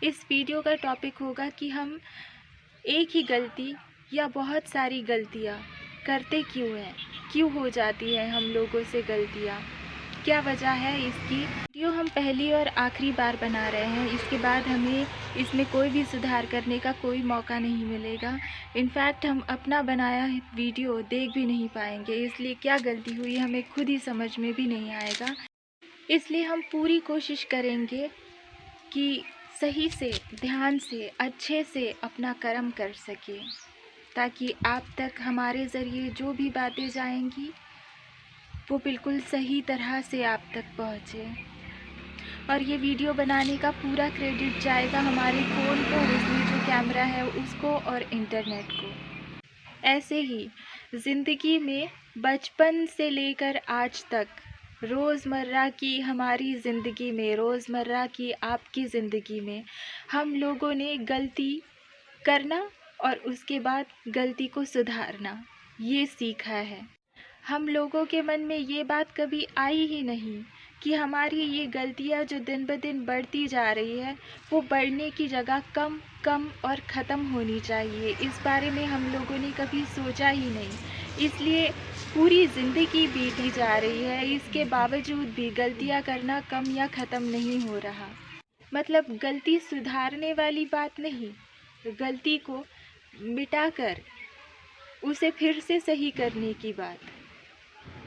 इस वीडियो का टॉपिक होगा कि हम एक ही गलती या बहुत सारी गलतियाँ करते क्यों हैं, क्यों हो जाती है हम लोगों से गलतियाँ, क्या वजह है इसकी। वीडियो हम पहली और आखिरी बार बना रहे हैं, इसके बाद हमें इसमें कोई भी सुधार करने का कोई मौका नहीं मिलेगा। इनफैक्ट हम अपना बनाया वीडियो देख भी नहीं पाएंगे, इसलिए क्या गलती हुई हमें खुद ही समझ में भी नहीं आएगा। इसलिए हम पूरी कोशिश करेंगे कि सही से, ध्यान से, अच्छे से अपना कर्म कर सकें, ताकि आप तक हमारे ज़रिए जो भी बातें जाएंगी वो बिल्कुल सही तरह से आप तक पहुँचे। और ये वीडियो बनाने का पूरा क्रेडिट जाएगा हमारे फ़ोन को, उसमें जो कैमरा है उसको और इंटरनेट को। ऐसे ही ज़िंदगी में बचपन से लेकर आज तक रोज़मर्रा की हमारी ज़िंदगी में, रोज़मर्रा की आपकी ज़िंदगी में हम लोगों ने गलती करना और उसके बाद गलती को सुधारना ये सीखा है। हम लोगों के मन में ये बात कभी आई ही नहीं कि हमारी ये गलतियाँ जो दिन ब दिन बढ़ती जा रही है वो बढ़ने की जगह कम कम और ख़त्म होनी चाहिए। इस बारे में हम लोगों ने कभी सोचा ही नहीं, इसलिए पूरी ज़िंदगी बीती जा रही है, इसके बावजूद भी गलतियाँ करना कम या ख़त्म नहीं हो रहा। मतलब गलती सुधारने वाली बात नहीं, गलती को मिटाकर उसे फिर से सही करने की बात,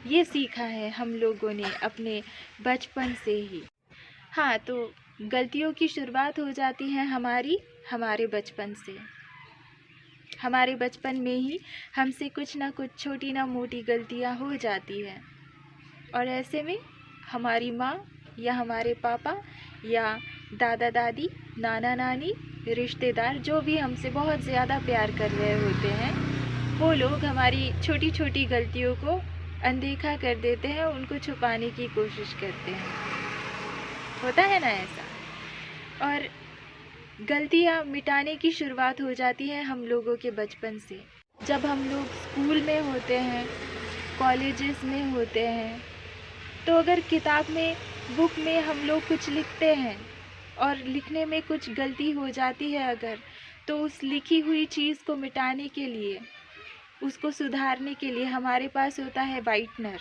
ये सीखा है हम लोगों ने अपने बचपन से ही। हाँ, तो गलतियों की शुरुआत हो जाती है हमारे बचपन से। हमारे बचपन में ही हमसे कुछ ना कुछ छोटी ना मोटी गलतियाँ हो जाती हैं, और ऐसे में हमारी माँ या हमारे पापा या दादा दादी, नाना नानी, रिश्तेदार जो भी हमसे बहुत ज़्यादा प्यार कर रहे होते हैं, वो लोग हमारी छोटी छोटी गलतियों को अनदेखा कर देते हैं, उनको छुपाने की कोशिश करते हैं। होता है ना ऐसा। और गलतियाँ मिटाने की शुरुआत हो जाती है हम लोगों के बचपन से। जब हम लोग स्कूल में होते हैं, कॉलेजेस में होते हैं, तो अगर किताब में, बुक में हम लोग कुछ लिखते हैं और लिखने में कुछ गलती हो जाती है अगर, तो उस लिखी हुई चीज़ को मिटाने के लिए, उसको सुधारने के लिए हमारे पास होता है वाइटनर,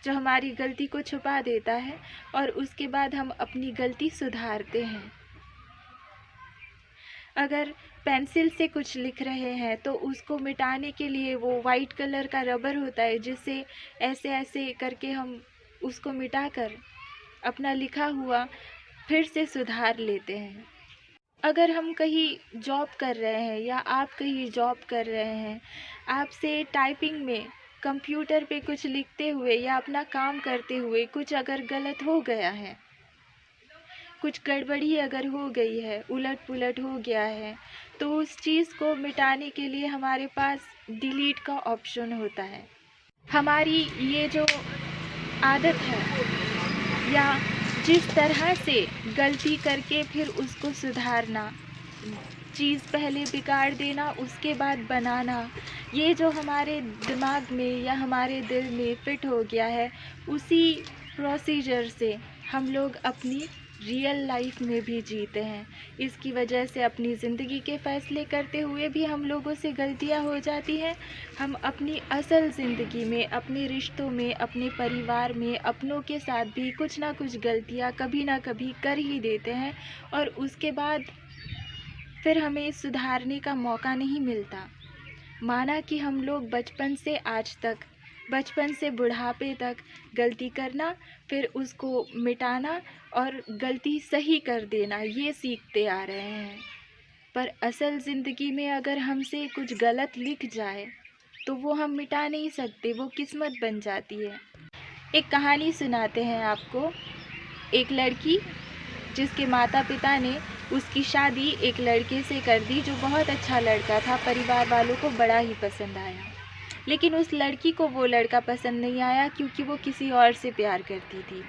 जो हमारी गलती को छुपा देता है और उसके बाद हम अपनी गलती सुधारते हैं। अगर पेंसिल से कुछ लिख रहे हैं तो उसको मिटाने के लिए वो वाइट कलर का रबर होता है, जिससे ऐसे ऐसे करके हम उसको मिटाकर अपना लिखा हुआ फिर से सुधार लेते हैं। अगर हम कहीं जॉब कर रहे हैं या आप कहीं जॉब कर रहे हैं, आपसे टाइपिंग में कंप्यूटर पे कुछ लिखते हुए या अपना काम करते हुए कुछ अगर गलत हो गया है, कुछ गड़बड़ी अगर हो गई है, उलट पुलट हो गया है, तो उस चीज़ को मिटाने के लिए हमारे पास डिलीट का ऑप्शन होता है। हमारी ये जो आदत है या जिस तरह से गलती करके फिर उसको सुधारना, चीज़ पहले बिगाड़ देना उसके बाद बनाना, ये जो हमारे दिमाग में या हमारे दिल में फिट हो गया है, उसी प्रोसीजर से हम लोग अपनी रियल लाइफ में भी जीते हैं। इसकी वजह से अपनी ज़िंदगी के फ़ैसले करते हुए भी हम लोगों से गलतियां हो जाती हैं। हम अपनी असल ज़िंदगी में, अपने रिश्तों में, अपने परिवार में, अपनों के साथ भी कुछ ना कुछ गलतियां कभी ना कभी कर ही देते हैं, और उसके बाद फिर हमें सुधारने का मौका नहीं मिलता। माना कि हम लोग बचपन से आज तक, बचपन से बुढ़ापे तक गलती करना, फिर उसको मिटाना और गलती सही कर देना, ये सीखते आ रहे हैं। पर असल ज़िंदगी में अगर हमसे कुछ गलत लिख जाए तो वो हम मिटा नहीं सकते, वो किस्मत बन जाती है। एक कहानी सुनाते हैं आपको। एक लड़की जिसके माता पिता ने उसकी शादी एक लड़के से कर दी जो बहुत अच्छा लड़का था, परिवार वालों को बड़ा ही पसंद आया। लेकिन उस लड़की को वो लड़का पसंद नहीं आया, क्योंकि वो किसी और से प्यार करती थी।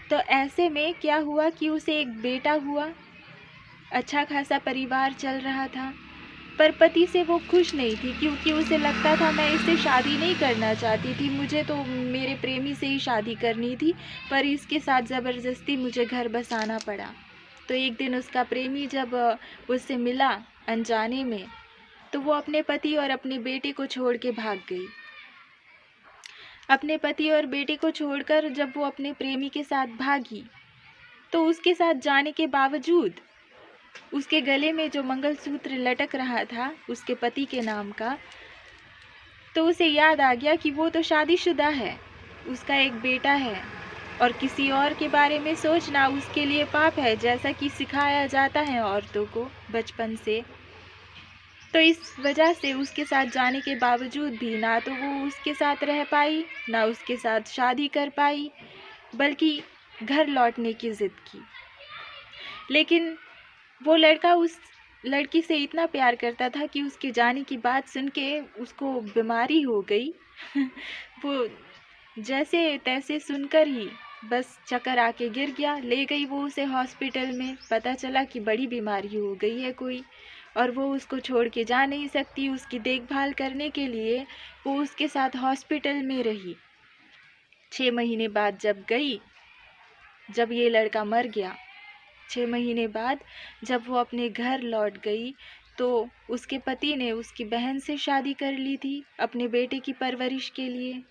तो ऐसे में क्या हुआ कि उसे एक बेटा हुआ, अच्छा खासा परिवार चल रहा था, पर पति से वो खुश नहीं थी, क्योंकि उसे लगता था मैं इससे शादी नहीं करना चाहती थी, मुझे तो मेरे प्रेमी से ही शादी करनी थी, पर इसके साथ ज़बरदस्ती मुझे घर बसाना पड़ा। तो एक दिन उसका प्रेमी जब उससे मिला अनजाने में, तो वो अपने पति और अपने बेटे को छोड़ के भाग गई। अपने पति और बेटे को छोड़कर जब वो अपने प्रेमी के साथ भागी, तो उसके साथ जाने के बावजूद उसके गले में जो मंगलसूत्र लटक रहा था उसके पति के नाम का, तो उसे याद आ गया कि वो तो शादीशुदा है, उसका एक बेटा है और किसी और के बारे में सोचना उसके लिए पाप है, जैसा कि सिखाया जाता है औरतों को बचपन से। तो इस वजह से उसके साथ जाने के बावजूद भी ना तो वो उसके साथ रह पाई, ना उसके साथ शादी कर पाई, बल्कि घर लौटने की ज़िद की। लेकिन वो लड़का उस लड़की से इतना प्यार करता था कि उसके जाने की बात सुन के उसको बीमारी हो गई। वो जैसे तैसे सुनकर ही बस चक्कर आके गिर गया। ले गई वो उसे हॉस्पिटल में, पता चला कि बड़ी बीमारी हो गई है कोई, और वो उसको छोड़ के जा नहीं सकती। उसकी देखभाल करने के लिए वो उसके साथ हॉस्पिटल में रही। 6 महीने बाद जब गई, जब ये लड़का मर गया, 6 महीने बाद जब वो अपने घर लौट गई, तो उसके पति ने उसकी बहन से शादी कर ली थी अपने बेटे की परवरिश के लिए।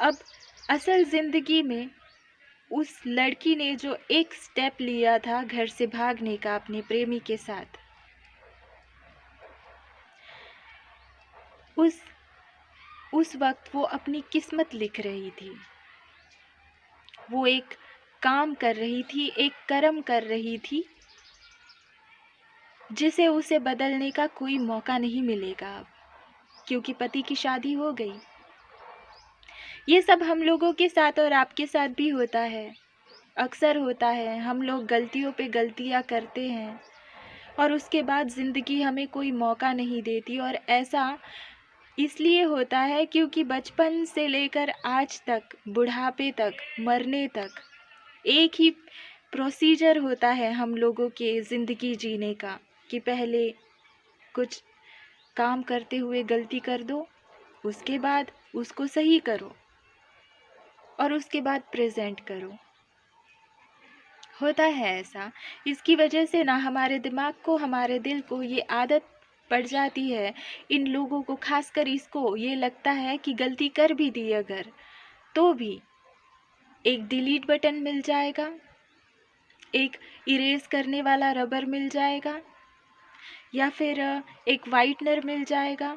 अब असल ज़िंदगी में उस लड़की ने जो एक स्टेप लिया था घर से भागने का अपने प्रेमी के साथ, उस वक्त वो अपनी किस्मत लिख रही थी। वो एक काम कर रही थी, एक कर्म कर रही थी, जिसे उसे बदलने का कोई मौका नहीं मिलेगा अब, क्योंकि पति की शादी हो गई। ये सब हम लोगों के साथ और आपके साथ भी होता है, अक्सर होता है। हम लोग गलतियों पे गलतियां करते हैं और उसके बाद ज़िंदगी हमें कोई मौका नहीं देती। और ऐसा इसलिए होता है क्योंकि बचपन से लेकर आज तक, बुढ़ापे तक, मरने तक एक ही प्रोसीजर होता है हम लोगों के ज़िंदगी जीने का, कि पहले कुछ काम करते हुए गलती कर दो, उसके बाद उसको सही करो और उसके बाद प्रेजेंट करो। होता है ऐसा। इसकी वजह से ना हमारे दिमाग को, हमारे दिल को ये आदत पड़ जाती है, इन लोगों को खासकर इसको ये लगता है कि गलती कर भी दी अगर, तो भी एक डिलीट बटन मिल जाएगा, एक इरेज करने वाला रबर मिल जाएगा, या फिर एक वाइटनर मिल जाएगा,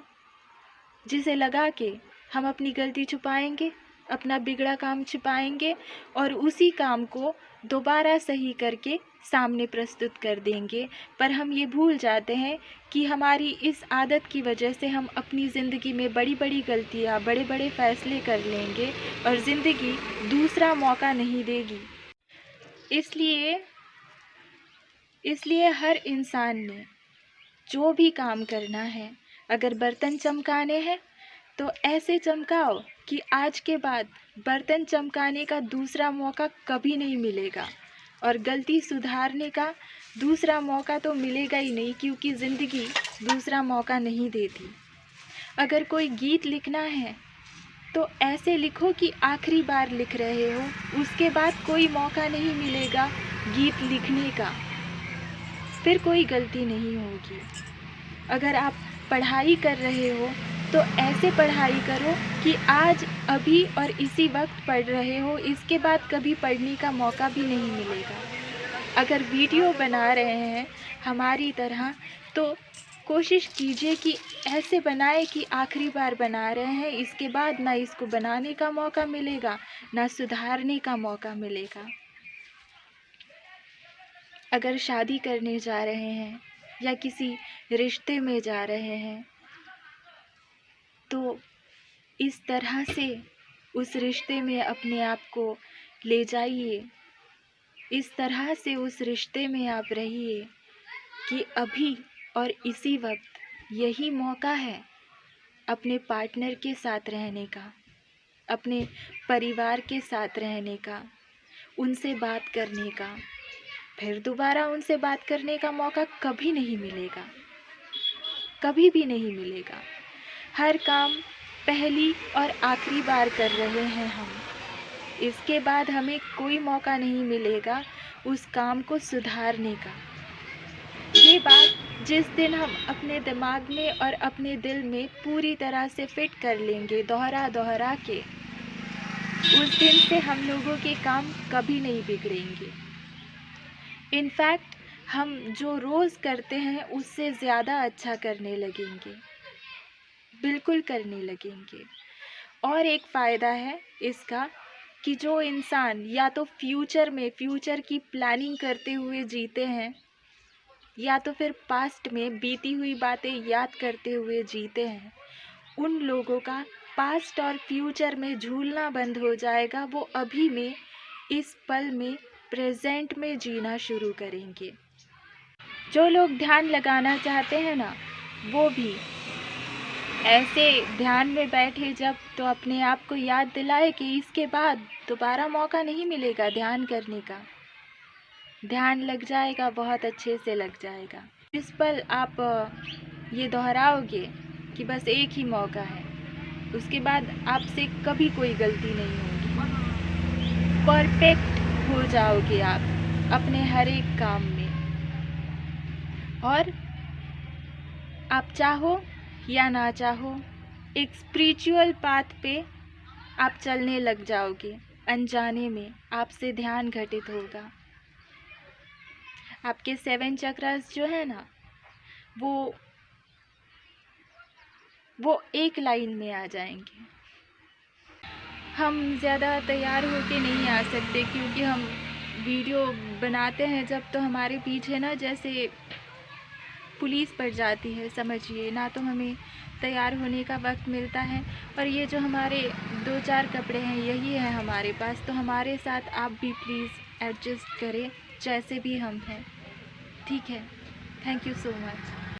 जिसे लगा के हम अपनी गलती छुपाएंगे, अपना बिगड़ा काम छुपाएंगे और उसी काम को दोबारा सही करके सामने प्रस्तुत कर देंगे। पर हम ये भूल जाते हैं कि हमारी इस आदत की वजह से हम अपनी ज़िंदगी में बड़ी बड़ी गलतियाँ, बड़े बड़े फ़ैसले कर लेंगे और ज़िंदगी दूसरा मौका नहीं देगी। इसलिए हर इंसान ने जो भी काम करना है, अगर बर्तन चमकाने हैं तो ऐसे चमकाओ कि आज के बाद बर्तन चमकाने का दूसरा मौका कभी नहीं मिलेगा, और गलती सुधारने का दूसरा मौका तो मिलेगा ही नहीं, क्योंकि ज़िंदगी दूसरा मौका नहीं देती। अगर कोई गीत लिखना है तो ऐसे लिखो कि आखिरी बार लिख रहे हो, उसके बाद कोई मौका नहीं मिलेगा गीत लिखने का, फिर कोई गलती नहीं होगी। अगर आप पढ़ाई कर रहे हो तो ऐसे पढ़ाई करो कि आज, अभी और इसी वक्त पढ़ रहे हो, इसके बाद कभी पढ़ने का मौका भी नहीं मिलेगा। अगर वीडियो बना रहे हैं हमारी तरह, तो कोशिश कीजिए कि ऐसे बनाए कि आखिरी बार बना रहे हैं, इसके बाद ना इसको बनाने का मौका मिलेगा, ना सुधारने का मौका मिलेगा। अगर शादी करने जा रहे हैं या किसी रिश्ते में जा रहे हैं, तो इस तरह से उस रिश्ते में अपने आप को ले जाइए, इस तरह से उस रिश्ते में आप रहिए कि अभी और इसी वक्त यही मौका है अपने पार्टनर के साथ रहने का, अपने परिवार के साथ रहने का, उनसे बात करने का। फिर दोबारा उनसे बात करने का मौका कभी नहीं मिलेगा, कभी भी नहीं मिलेगा। हर काम पहली और आखिरी बार कर रहे हैं हम, इसके बाद हमें कोई मौका नहीं मिलेगा उस काम को सुधारने का। ये बात जिस दिन हम अपने दिमाग में और अपने दिल में पूरी तरह से फिट कर लेंगे दोहरा दोहरा के, उस दिन से हम लोगों के काम कभी नहीं बिगड़ेंगे। इनफैक्ट हम जो रोज़ करते हैं उससे ज़्यादा अच्छा करने लगेंगे, बिल्कुल करने लगेंगे। और एक फ़ायदा है इसका कि जो इंसान या तो फ्यूचर की प्लानिंग करते हुए जीते हैं, या तो फिर पास्ट में बीती हुई बातें याद करते हुए जीते हैं, उन लोगों का पास्ट और फ्यूचर में झूलना बंद हो जाएगा। वो अभी में, इस पल में, प्रेजेंट में जीना शुरू करेंगे। जो लोग ध्यान लगाना चाहते हैं ना, वो भी ऐसे ध्यान में बैठे जब, तो अपने आप को याद दिलाए कि इसके बाद दोबारा मौका नहीं मिलेगा ध्यान करने का। ध्यान लग जाएगा, बहुत अच्छे से लग जाएगा। जिस पल आप ये दोहराओगे कि बस एक ही मौका है, उसके बाद आपसे कभी कोई गलती नहीं होगी। परफेक्ट हो जाओगे आप अपने हर एक काम में। और आप चाहो या ना चाहो, एक स्पिरिचुअल पाथ पे आप चलने लग जाओगे। अनजाने में आपसे ध्यान घटित होगा। आपके 7 चक्रास जो है ना, वो एक लाइन में आ जाएंगे। हम ज़्यादा तैयार होके नहीं आ सकते, क्योंकि हम वीडियो बनाते हैं जब, तो हमारे पीछे ना जैसे पुलिस पड़ जाती है, समझिए ना। तो हमें तैयार होने का वक्त मिलता है, और ये जो हमारे 2-4 कपड़े हैं यही है हमारे पास। तो हमारे साथ आप भी प्लीज़ एडजस्ट करें, जैसे भी हम हैं, ठीक है। Thank you so much.